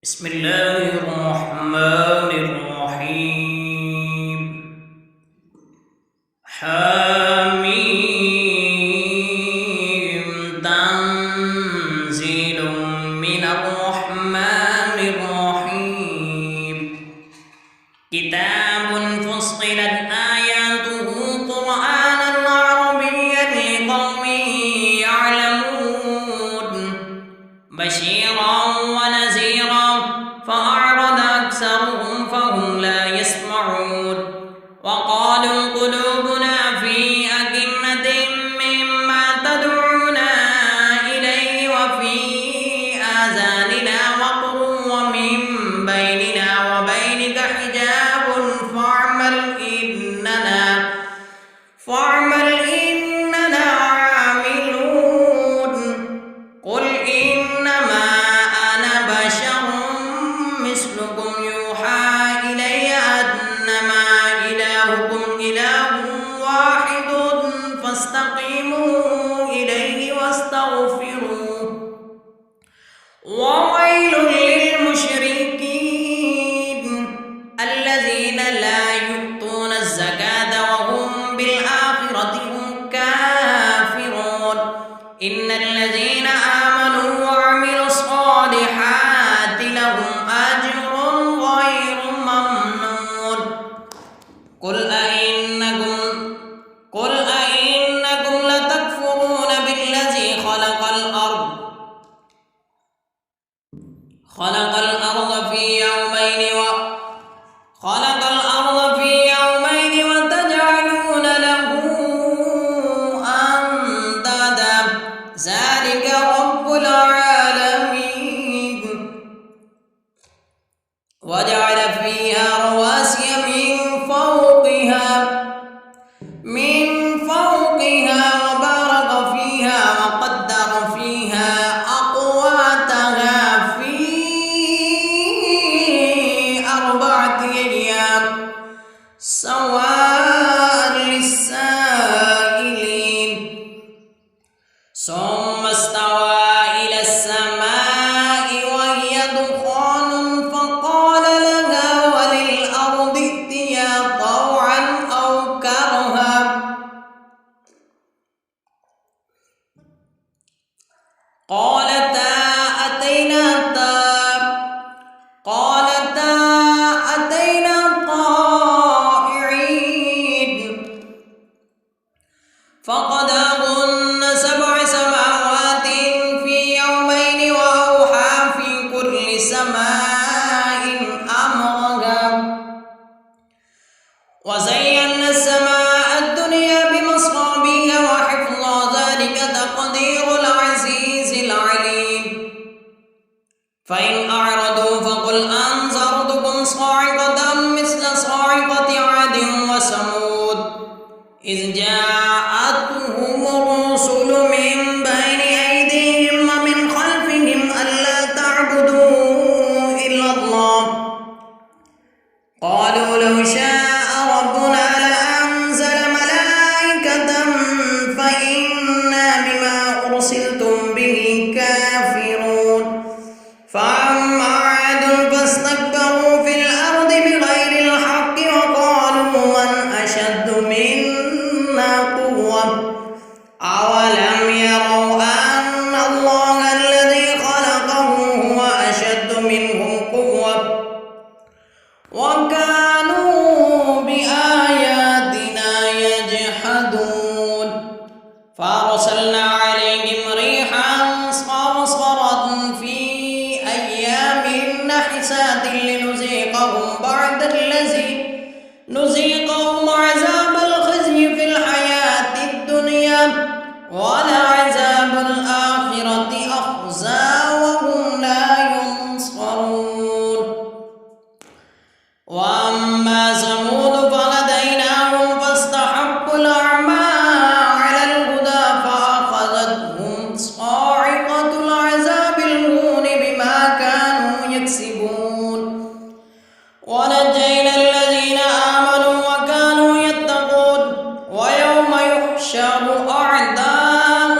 بسم الله الرحمن الرحيم. حميم تنزيل من الرحمن الرحيم. كتاب فصلت آياته قرآنا عربيا لقوم يعلمون بشيرا ونذيرا فأعرض أكثرهم فهم لا يسمعون وقالوا قلوبنا في أكنة مما تدعونا إليه وفي آذاننا وقر ومن بيننا وبينك حجاب فاعمل إننا عاملون. قل إنما أنا بشر مثلكم يوحى إلي أنما إلهكم إله واحد فاستقيموا إليه واستغفروه. وويل للمشركين الذين لا يؤتون الزكاة وهم بالآخرة هم كافرون. إن الذين آمنوا وعملوا الصالحات لهم أجر غير ممنون. قل أئنكم لتكفرون بالذي خلق الأرض في يومين وتجعلون له أندادا ذلك رب العالمين. وجعل فيها رواسي من فوقها وبارك فيها وقدر فيها أقواتها في 4 أيام سواء للسائلين. ثم استوى إلى السماء وهي دخان فقال لها وللأرض ائتيا طوعا أو كرها قالتا أتينا طائعين. فقضاهن 7 سماوات في يومين وأوحى في كل سماء أمرها. وزينا السماء الدنيا بمصابيح وحفظا ذلك تقدير العزيز العليم. فإن أعرضوا فقل أنذرتكم صاعقة مثل صاعقة عاد وثمود إذ جاءتهم الرسل من بين أيديهم ومن خلفهم ألا تعبدوا إلا الله قالوا لو شاء ربنا لأنزل ملائكة فإنا بما أرسلتم به كافرون. فأما عاد فاستكبروا في الأرض بغير الحق وقالوا من أشد منا قوة أولم يروا أن الله الذي خلقهم هو أشد منهم قوة وكانوا بآياتنا يجحدون. فأرسلنا عليهم ريحا صرصرا في أيام نحسات لنذيقهم عذاب الخزي في الحياة الدنيا ولعذاب الآخرة أخزى وهم لا ينصرون. وأما ثمود فهديناهم فاستحبوا الأعمى على الهدى فأخذتهم صاعقة العذاب الهون بما كانوا يكسبون. ونجينا الذين آمنوا وكانوا يتقون. ويوم يحشر أعداء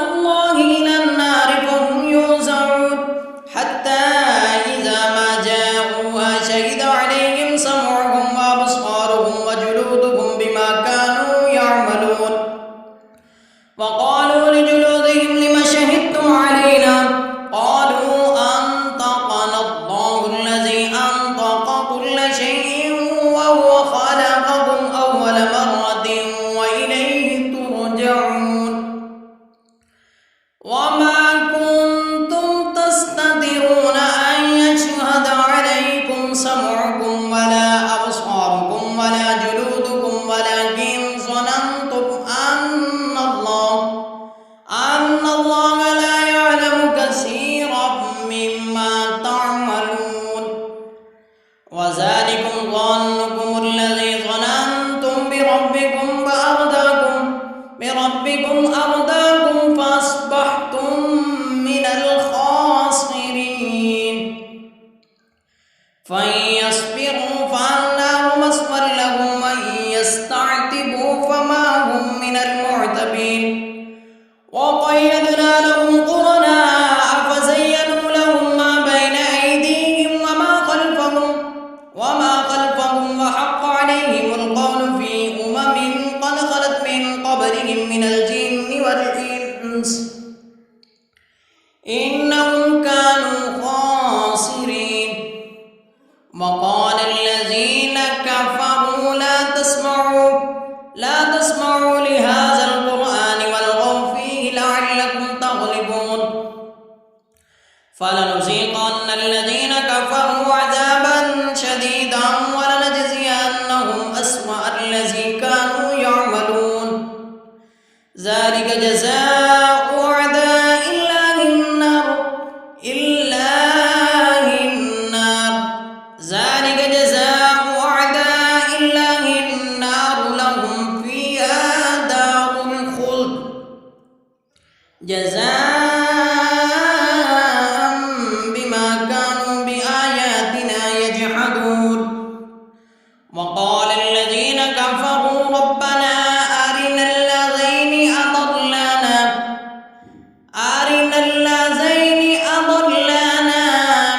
وذلكم ظنكم الذي ظننتم بربكم أرداكم فأصبحتم من الخاسرين. فإن يصبروا فالنار مثوى لهم وإن يستعتبوا فما هم من المعتبين. وقيضنا لهم قرناء فزينوا لهم ما بين أيديهم وما خلفهم وحق عليهم القول في قد خلت من قبلهم من الجن والإنس إنهم كانوا خاسرين. وقال الذين كفروا لا تسمعوا لهذا القرآن والغوا فيه لعلكم تغلبون. فلنذيقن الذين كفروا عذابا شديدا ولنجزينهم أسوأ الذي كانوا يعملون. ذلك جزاء أعداء الله النار لهم فيها دار الخلد جزاء بما كانوا بآياتنا يجحدون. وقال الذين كفروا ربنا أرنا الذين أضلانا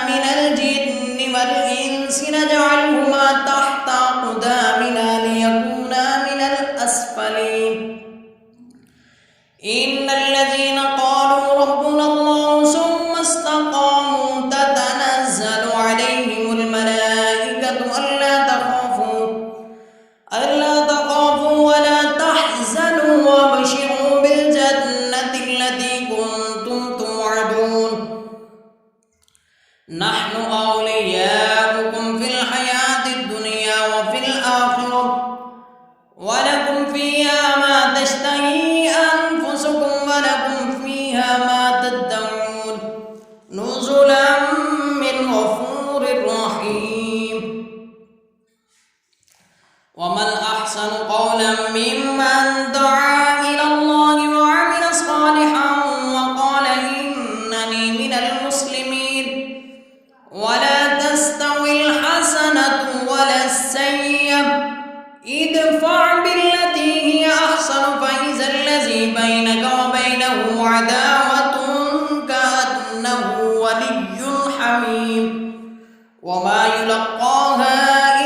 من الجن والإنس نجعلهما تحت أقدامنا ليكونا من الأسفلين. إن الذين قالوا ربنا الله ثم استقاموا تتنزل عليهم الملائكة ألا تخافوا ولا تحزنوا وابشروا بالجنة التي كنتم توعدون. نحن أولياؤكم في الحياة الدنيا وفي الآخرة ولكم فيها ما تشتهي أنفسكم ولكم فيها ما تدعون نزلا من غفور رحيم. ومن أحسن قولا ممن دعا إلى الله وعمل صالحا وقال إنني من المسلمين. ولا تستوي الحسنة ولا السيئة ادفع بالتي هي أحسن فإذا الذي بينك وبينه عداوة كأنه ولي حميم. وما يلقاها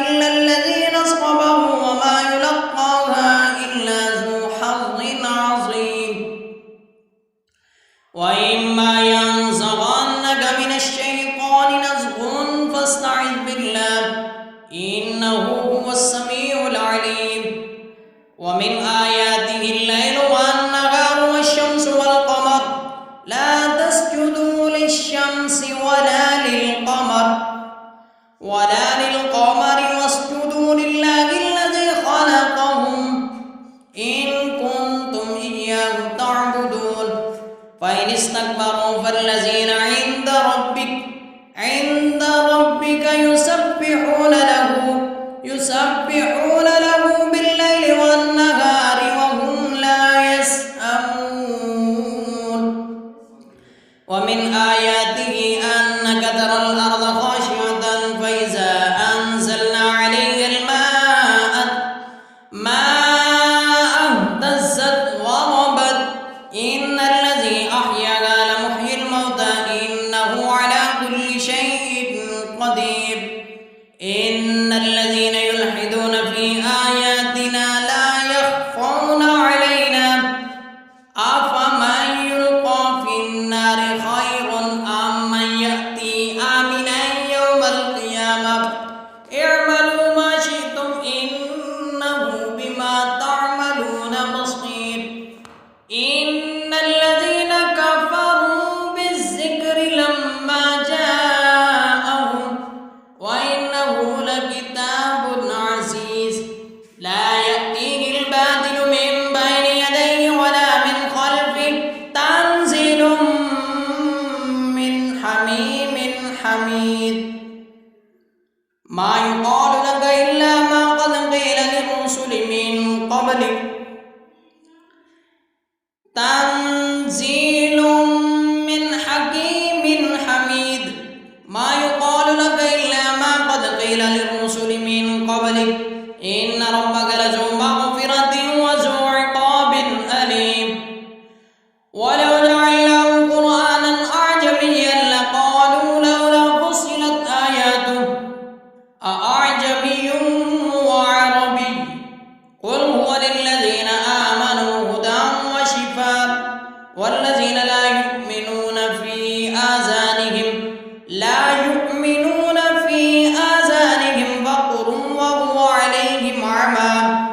إلا الذين صبروا وما يلقاها إلا ذو حظ عظيم. وإما ينزغنك من الشيطان نزغ فاستعذ بالله إنه هو السميع العليم. ومن آياته الليل والنهار والشمس والقمر لا تسجدوا للشمس ولا للقمر واسجدوا لله الذي خلقهم إن كنتم إياه تعبدون. فإن استكبروا فالذين عند ربك يسبحون له بالليل والنهار وهم لا يسأمون. ومن آياته أنك ترى الأرض خاشعة فإذا أنزلنا عليها الماء اهتزت وربت إن الذي أحياها لمحيي الموتى إنه على كل شيء قدير. إن الذين يلحدون في آياتنا لا يخفون علينا أفمن يلقى في النار خير أم من يأتي آمنا يوم القيامة اعملوا ما شئتم إنه بما تعملون بصير. إن الذين كفروا بالذكر لما جاءهم وإنه لكتاب ما يقال لك إلا ما قد قيل للرسل من قبلك تنزيل من حكيم حميد ما يقال لك إلا ما قد قيل للرسل من قبلك إن ربك لذو مغفرة وذو عقاب أليم ولو جعلناه قرآنا أعجميا لقالوا لولا فصلت آياته أأعجمي وعربي قل هو للذين آمنوا هدى وشفاء والذين لا يؤمنون في آذانهم وقر وهو عليهم عمى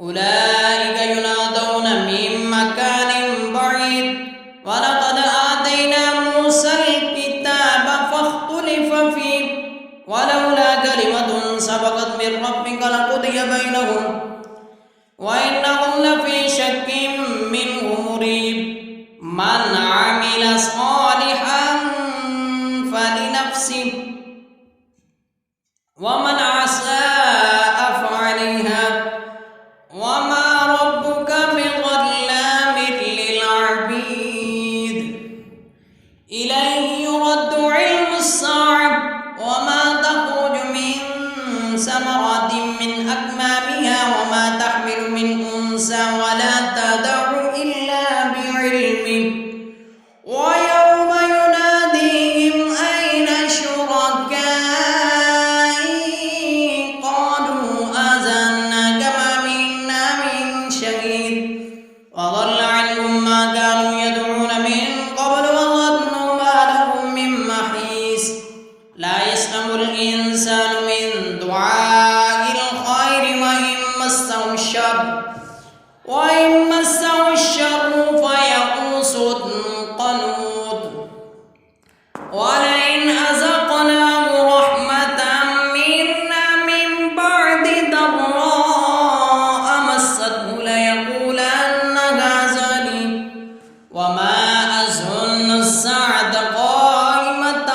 أولئك ينادون من مكان بعيد ولقد آتينا موسى الكتاب فاختلف فيه ولولا كلمة سبقت من ربك لقضي بينهم وإنهم لفي شك منه مريب من عمل صالحا فلنفسه ومن أساء فعليها وما ربك بظلام للعبيد إليه يرد علم الساعة وما تخرج من ثمرات من أكمامها وما تحمل من أنثى ولا تدع إلا بعلمه ويوم يناديهم أين شركائي قالوا آذناك ما منا من شهيد وضل عنهم ما كانوا يدعون من قبل وظنوا ما لهم من محيص لا يسأم الإنسان من دعاء الخير وإن مسه الشر فيئوس قنوط ولئن أذقناه رحمة منا من بعد ضراء مسته ليقولن هذا لي وما أظن الساعة قائمة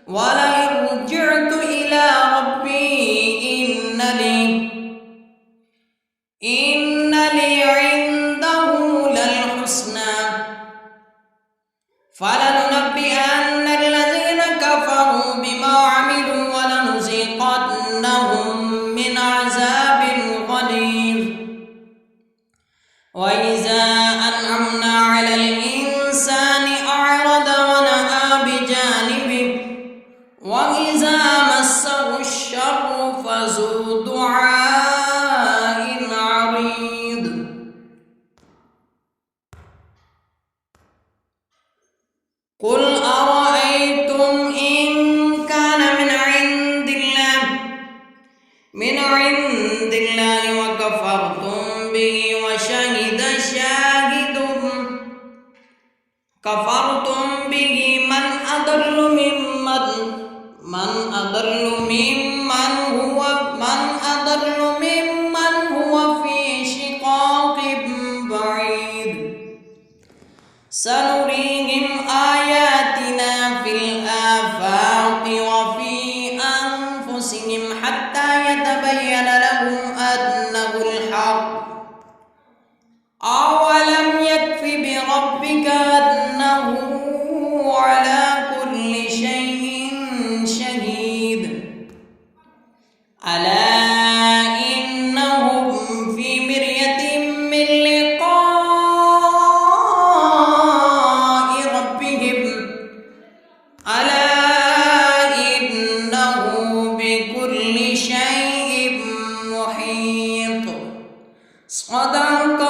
ولئن رجعت إلى ربي إن لي عنده للحسنى فلننبئن الذين كفروا بما عملوا ولنذيقنهم من عذاب غليظ وإذا أنعمنا على الإنسان أعرض ونأى بجانبه وإذا مسه الشر فذو دعاء عريض قل أرأيتم إن كان من عند الله وكفرتم به وشهد شاهد من أضل ممن هو في شقاق بعيد سنريهم آياتنا في الآفاق وفي أنفسهم حتى يتبين لهم أنه الحق أولم يكف بربك أنه على كل شيء شهيد ألا إنهم في مرية من لقاء ربهم ألا إنه بكل شيء محيط صدق